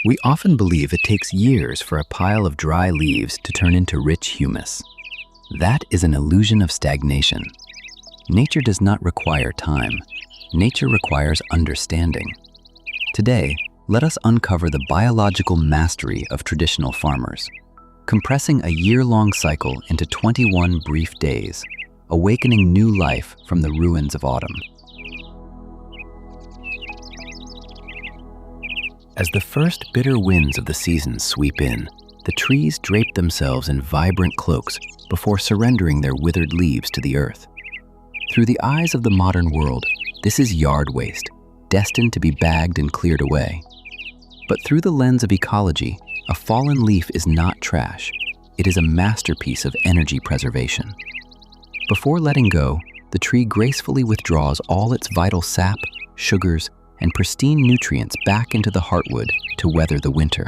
We often believe it takes years for a pile of dry leaves to turn into rich humus. That is an illusion of stagnation. Nature does not require time. Nature requires understanding. Today, let us uncover the biological mastery of traditional farmers, compressing a year-long cycle into 21 brief days, awakening new life from the ruins of autumn. As the first bitter winds of the season sweep in, the trees drape themselves in vibrant cloaks before surrendering their withered leaves to the earth. Through the eyes of the modern world, this is yard waste, destined to be bagged and cleared away. But through the lens of ecology, a fallen leaf is not trash. It is a masterpiece of energy preservation. Before letting go, the tree gracefully withdraws all its vital sap, sugars, and pristine nutrients back into the heartwood to weather the winter.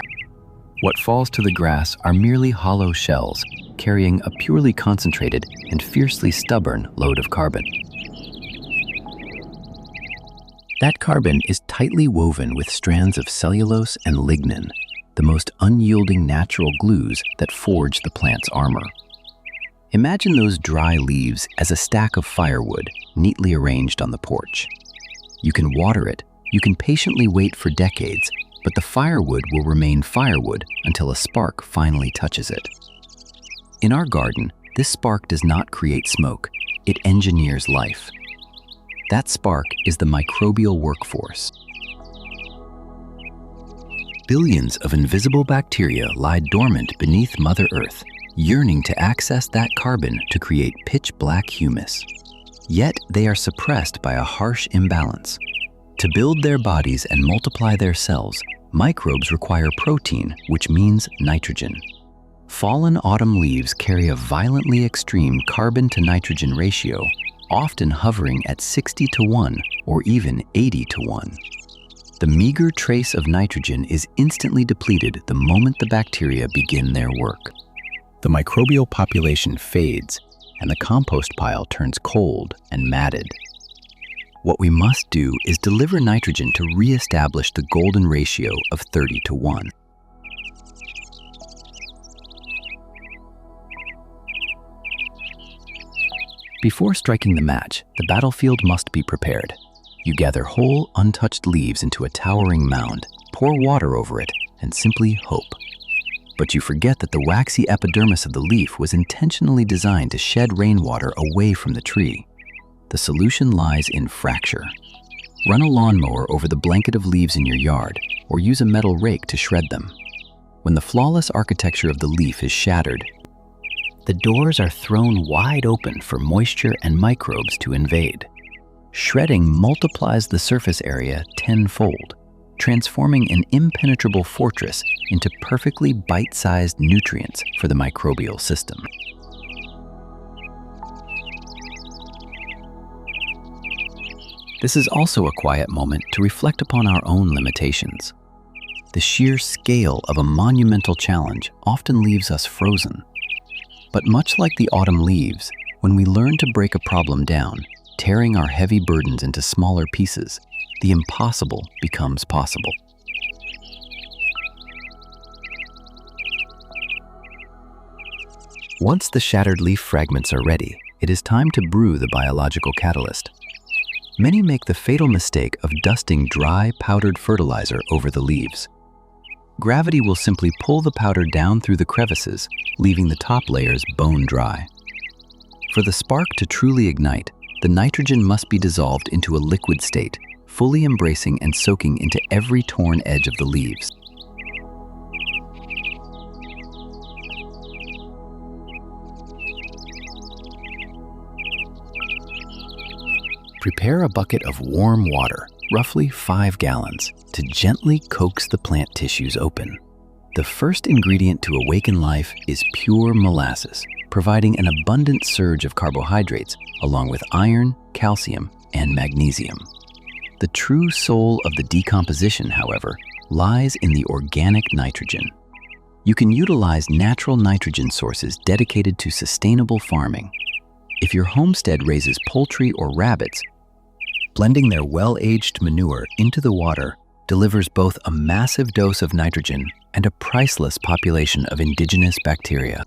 What falls to the grass are merely hollow shells, carrying a purely concentrated and fiercely stubborn load of carbon. That carbon is tightly woven with strands of cellulose and lignin, the most unyielding natural glues that forge the plant's armor. Imagine those dry leaves as a stack of firewood neatly arranged on the porch. You can water it, you can patiently wait for decades, but the firewood will remain firewood until a spark finally touches it. In our garden, this spark does not create smoke, it engineers life. That spark is the microbial workforce. Billions of invisible bacteria lie dormant beneath Mother Earth, yearning to access that carbon to create pitch-black humus. Yet they are suppressed by a harsh imbalance. To build their bodies and multiply their cells, microbes require protein, which means nitrogen. Fallen autumn leaves carry a violently extreme carbon-to-nitrogen ratio, often hovering at 60-to-1 or even 80-to-1. The meager trace of nitrogen is instantly depleted the moment the bacteria begin their work. The microbial population fades, and the compost pile turns cold and matted. What we must do is deliver nitrogen to re-establish the golden ratio of 30-to-1. Before striking the match, the battlefield must be prepared. You gather whole, untouched leaves into a towering mound, pour water over it, and simply hope. But you forget that the waxy epidermis of the leaf was intentionally designed to shed rainwater away from the tree. The solution lies in fracture. Run a lawnmower over the blanket of leaves in your yard, or use a metal rake to shred them. When the flawless architecture of the leaf is shattered, the doors are thrown wide open for moisture and microbes to invade. Shredding multiplies the surface area tenfold, transforming an impenetrable fortress into perfectly bite-sized nutrients for the microbial system. This is also a quiet moment to reflect upon our own limitations. The sheer scale of a monumental challenge often leaves us frozen. But much like the autumn leaves, when we learn to break a problem down, tearing our heavy burdens into smaller pieces, the impossible becomes possible. Once the shattered leaf fragments are ready, it is time to brew the biological catalyst. Many make the fatal mistake of dusting dry, powdered fertilizer over the leaves. Gravity will simply pull the powder down through the crevices, leaving the top layers bone dry. For the spark to truly ignite, the nitrogen must be dissolved into a liquid state, fully embracing and soaking into every torn edge of the leaves. Prepare a bucket of warm water, roughly 5 gallons, to gently coax the plant tissues open. The first ingredient to awaken life is pure molasses, providing an abundant surge of carbohydrates along with iron, calcium, and magnesium. The true soul of the decomposition, however, lies in the organic nitrogen. You can utilize natural nitrogen sources dedicated to sustainable farming. If your homestead raises poultry or rabbits, blending their well-aged manure into the water delivers both a massive dose of nitrogen and a priceless population of indigenous bacteria.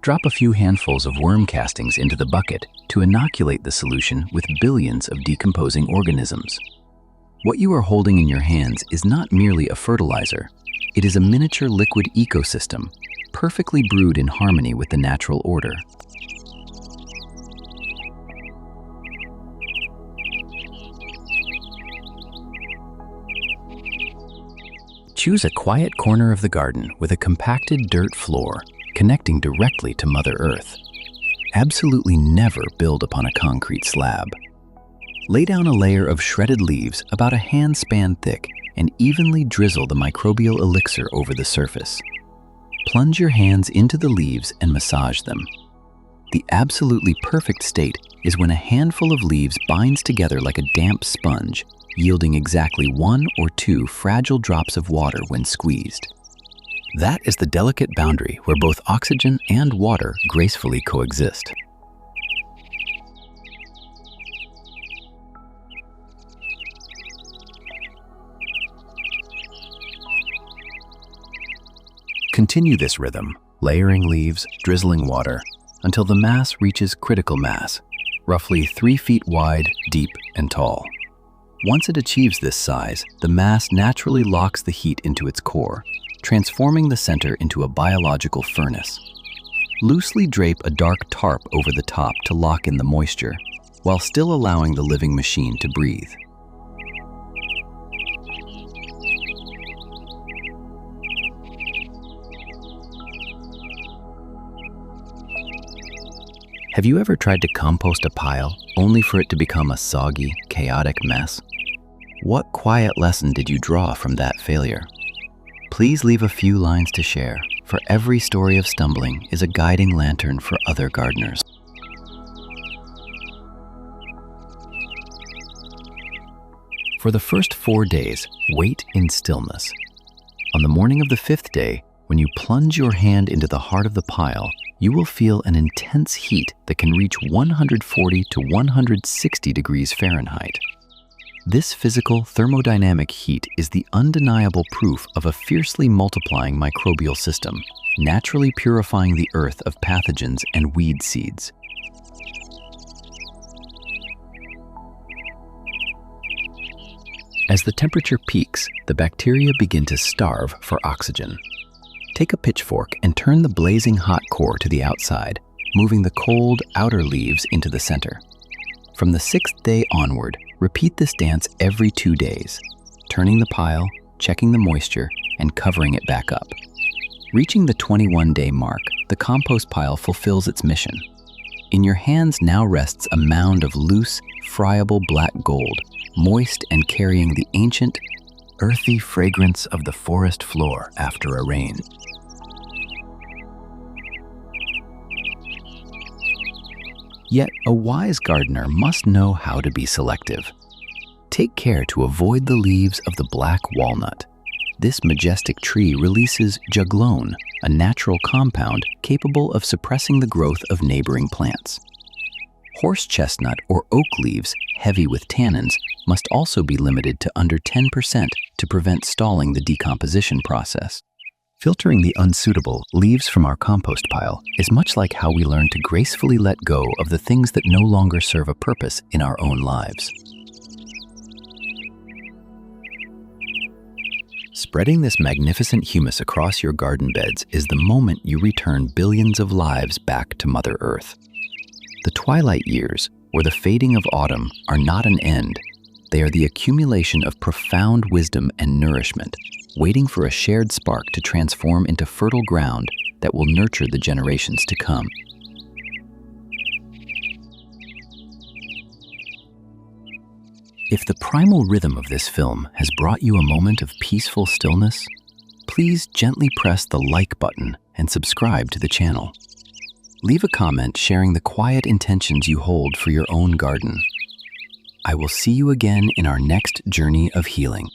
Drop a few handfuls of worm castings into the bucket to inoculate the solution with billions of decomposing organisms. What you are holding in your hands is not merely a fertilizer. It is a miniature liquid ecosystem, perfectly brewed in harmony with the natural order. Choose a quiet corner of the garden with a compacted dirt floor, connecting directly to Mother Earth. Absolutely never build upon a concrete slab. Lay down a layer of shredded leaves about a hand-span thick and evenly drizzle the microbial elixir over the surface. Plunge your hands into the leaves and massage them. The absolutely perfect state is when a handful of leaves binds together like a damp sponge, yielding exactly 1 or 2 fragile drops of water when squeezed. That is the delicate boundary where both oxygen and water gracefully coexist. Continue this rhythm, layering leaves, drizzling water, until the mass reaches critical mass, roughly 3 feet wide, deep, and tall. Once it achieves this size, the mass naturally locks the heat into its core, transforming the center into a biological furnace. Loosely drape a dark tarp over the top to lock in the moisture, while still allowing the living machine to breathe. Have you ever tried to compost a pile only for it to become a soggy, chaotic mess? What quiet lesson did you draw from that failure? Please leave a few lines to share, for every story of stumbling is a guiding lantern for other gardeners. For the first 4 days, wait in stillness. On the morning of the 5th day, when you plunge your hand into the heart of the pile, you will feel an intense heat that can reach 140 to 160 degrees Fahrenheit. This physical thermodynamic heat is the undeniable proof of a fiercely multiplying microbial system, naturally purifying the earth of pathogens and weed seeds. As the temperature peaks, the bacteria begin to starve for oxygen. Take a pitchfork and turn the blazing hot core to the outside, moving the cold outer leaves into the center. From the 6th day onward, repeat this dance every 2 days, turning the pile, checking the moisture, and covering it back up. Reaching the 21-day mark, the compost pile fulfills its mission. In your hands now rests a mound of loose, friable black gold, moist and carrying the ancient, earthy fragrance of the forest floor after a rain. Yet a wise gardener must know how to be selective. Take care to avoid the leaves of the black walnut. This majestic tree releases juglone, a natural compound capable of suppressing the growth of neighboring plants. Horse chestnut or oak leaves, heavy with tannins, must also be limited to under 10% to prevent stalling the decomposition process. Filtering the unsuitable leaves from our compost pile is much like how we learn to gracefully let go of the things that no longer serve a purpose in our own lives. Spreading this magnificent humus across your garden beds is the moment you return billions of lives back to Mother Earth. The twilight years, or the fading of autumn, are not an end. They are the accumulation of profound wisdom and nourishment, waiting for a shared spark to transform into fertile ground that will nurture the generations to come. If the primal rhythm of this film has brought you a moment of peaceful stillness, please gently press the like button and subscribe to the channel. Leave a comment sharing the quiet intentions you hold for your own garden. I will see you again in our next journey of healing.